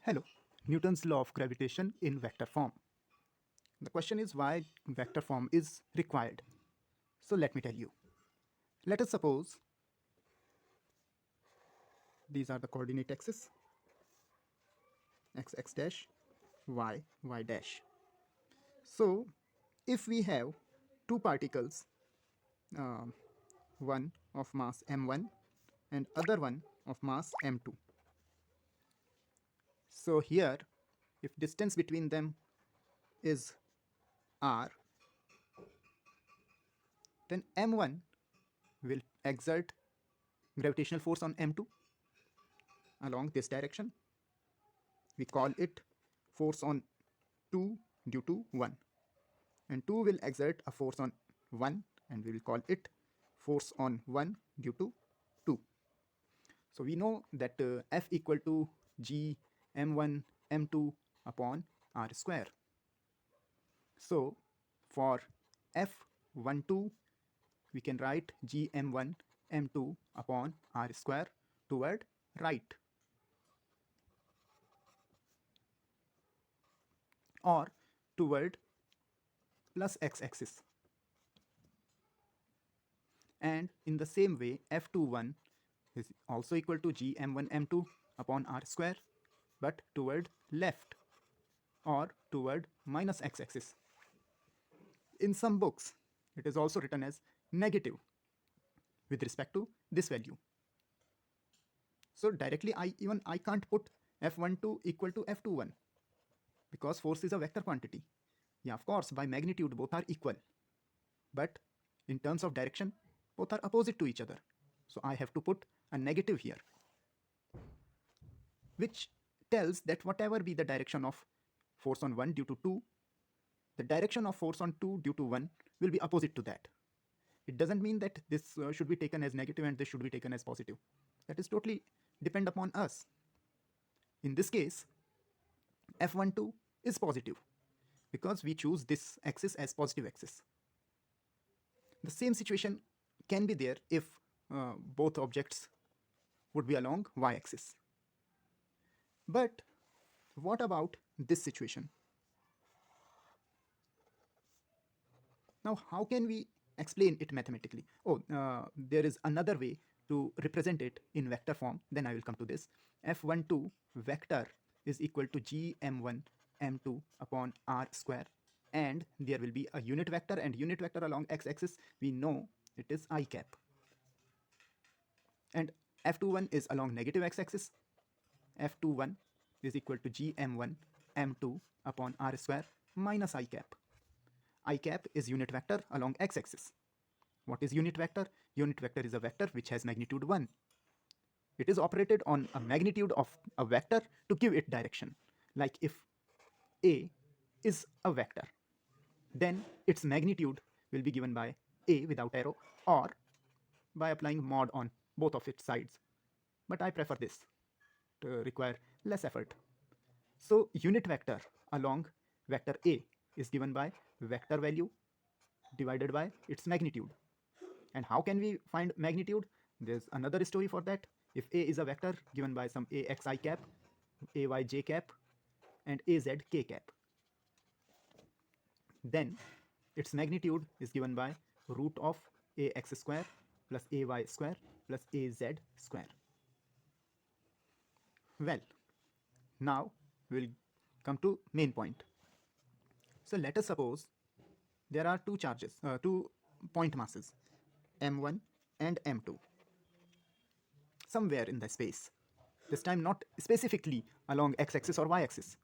Hello, Newton's law of gravitation in vector form. The question is why vector form is required. So let me tell you. Let us suppose these are the coordinate axes, x dash, y dash. So if we have two particles, um, one of mass m1 and other one of mass m2. So here, if distance between them is r, then m1 will exert gravitational force on m2 along this direction. We call it force on 2 due to 1, and 2 will exert a force on 1 and we will call it force on 1 due to 2. So we know that F equal to G m1 m2 upon r square. So for F12 we can write G m1 m2 upon r square toward right, or toward plus x-axis. And in the same way, F21 is also equal to G m1 m2 upon r square, but toward left or toward minus x-axis. In some books, it is also written as negative with respect to this value. So directly I can't put F12 equal to F21 because force is a vector quantity. Yeah, of course, by magnitude both are equal, but in terms of direction, both are opposite to each other. So I have to put a negative here, which tells that whatever be the direction of force on 1 due to 2, the direction of force on 2 due to 1 will be opposite to that. It doesn't mean that this should be taken as negative and this should be taken as positive. That is totally depend upon us. In this case, F12 is positive because we choose this axis as positive axis. The same situation can be there if both objects would be along y-axis. But what about this situation? Now, how can we explain it mathematically? Oh, there is another way to represent it in vector form. Then I will come to this. F12 vector is equal to G m1 m2 upon r square. And there will be a unit vector, and unit vector along x-axis, we know it is I cap. And F21 is along negative x-axis. F21 is equal to G m1 m2 upon r square minus I cap. I cap is unit vector along x-axis. What is unit vector? Unit vector is a vector which has magnitude 1. It is operated on a magnitude of a vector to give it direction. Like if A is a vector, then its magnitude will be given by A without arrow or by applying mod on both of its sides. But I prefer this to require less effort. So unit vector along vector A is given by vector value divided by its magnitude. And how can we find magnitude? There's another story for that. If A is a vector given by some axi cap, ay j cap, and az k cap, then its magnitude is given by root of ax square plus ay square plus az square. Well, now we'll come to main point. So let us suppose there are two charges, two point masses, m1 and m2, somewhere in the space. This time not specifically along x-axis or y-axis,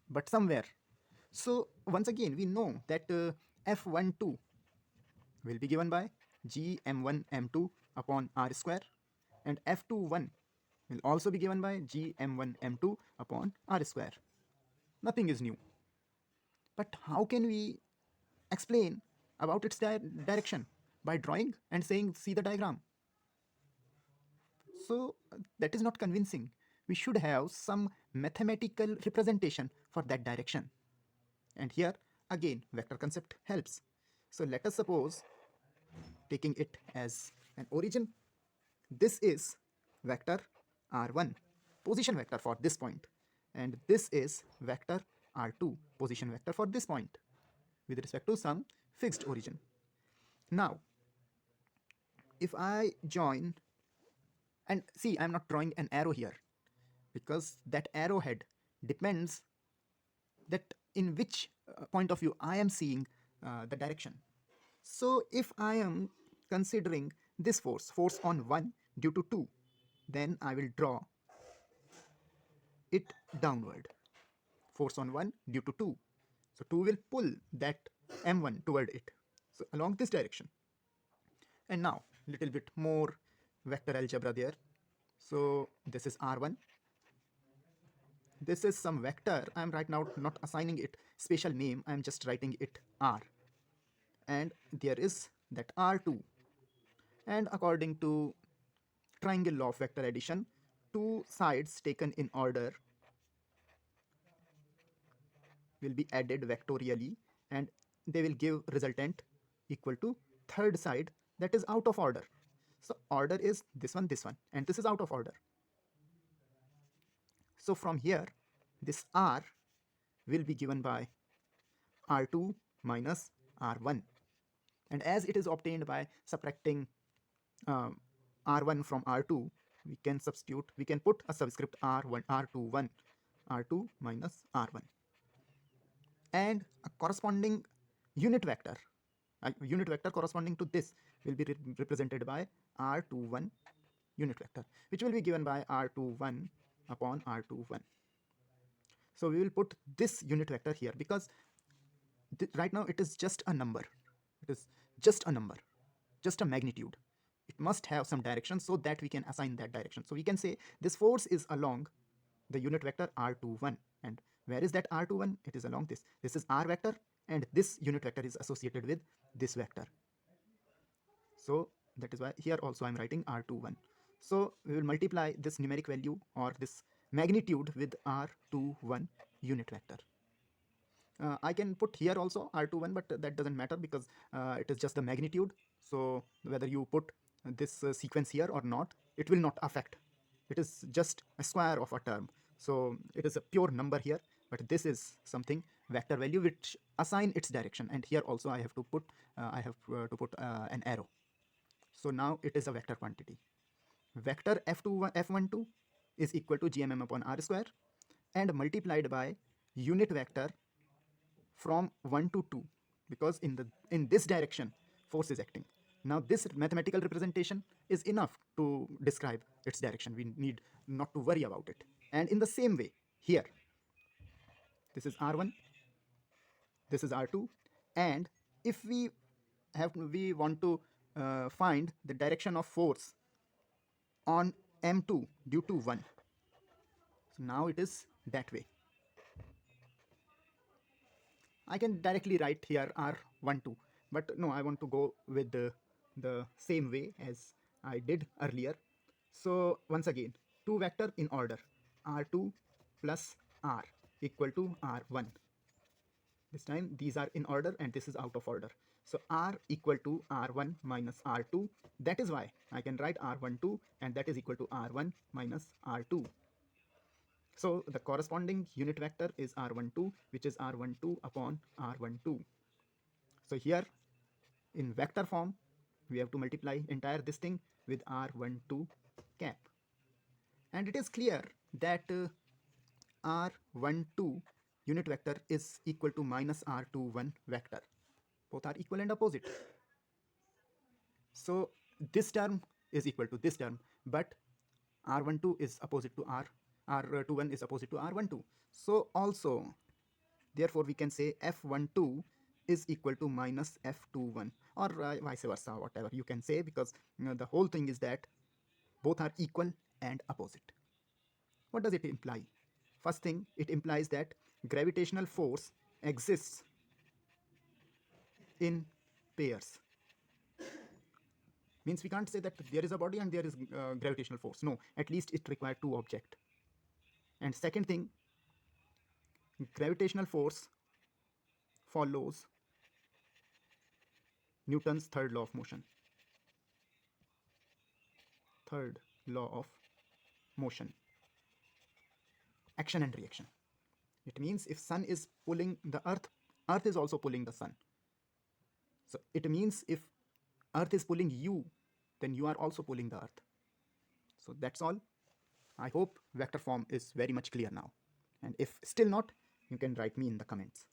but somewhere. So once again, we know that F12 will be given by G m1 m2 upon r square, and F21 will also be given by G m1 m2 upon r square. Nothing is new. But how can we explain about its direction? By drawing and saying, see the diagram. So that is not convincing. We should have some mathematical representation for that direction. And here again vector concept helps. So let us suppose, taking it as an origin, this is vector r1, position vector for this point, and this is vector r2, position vector for this point with respect to some fixed origin. Now, if I join, and see, I'm not drawing an arrow here because that arrowhead depends that in which point of view I am seeing the direction. So if I am considering this force on 1 due to 2, then I will draw it downward. Force on 1 due to 2. So 2 will pull that m1 toward it. So along this direction. And now little bit more vector algebra there. So this is r1. This is some vector. I am right now not assigning it special name. I am just writing it r. And there is that r2. And according to triangle law of vector addition, two sides taken in order will be added vectorially and they will give resultant equal to third side that is out of order. So order is this one, and this is out of order. So from here, this r will be given by r2 minus r1. And as it is obtained by subtracting r1 from r2, we can substitute, we can put a subscript r1, r21, r2 minus r1. And a corresponding unit vector, a unit vector corresponding to this will be represented by r21 unit vector, which will be given by r21 upon r21. So we will put this unit vector here because right now it is just a number. It is just a number, just a magnitude. It must have some direction so that we can assign that direction. So we can say this force is along the unit vector r21. And where is that r21? It is along this. This is r vector, and this unit vector is associated with this vector. So that is why here also I'm writing r21. So we will multiply this numeric value or this magnitude with r21 unit vector. I can put here also r21, but that doesn't matter because it is just the magnitude. So whether you put this sequence here or not, it will not affect. It is just a square of a term. So it is a pure number here, but this is something vector value which assign its direction. And here also I have to put an arrow. So now it is a vector quantity. Vector f12 is equal to gmm upon r square and multiplied by unit vector from 1 to 2, because in this direction force is acting. Now this mathematical representation is enough to describe its direction. We need not to worry about it. And in the same way here, this is r1, this is r2, and if we want to find the direction of force on m2 due to 1, so now it is that way. I can directly write here r12, but no, I want to go with the same way as I did earlier. So once again, two vector in order, r2 plus r equal to r1. This time these are in order and this is out of order. So r equal to r1 minus r2. That is why I can write r12 and that is equal to r1 minus r2. So the corresponding unit vector is r12, which is r12 upon r12. So here in vector form, we have to multiply entire this thing with r12 cap. And it is clear that r12 unit vector is equal to minus r21 vector. Both are equal and opposite. So this term is equal to this term, but r12 is opposite to r21 is opposite to r12. So also, therefore we can say f12 is equal to minus f21, or vice versa, whatever you can say, because the whole thing is that both are equal and opposite. What does it imply? First thing, it implies that gravitational force exists in pairs. Means we can't say that there is a body and there is gravitational force. No, at least it requires two objects. And second thing, gravitational force follows Newton's third law of motion. Third law of motion. action and reaction. It means if sun is pulling the earth, earth is also pulling the sun. So it means if earth is pulling you, then you are also pulling the earth. So that's all. I hope vector form is very much clear now. And if still not, you can write me in the comments.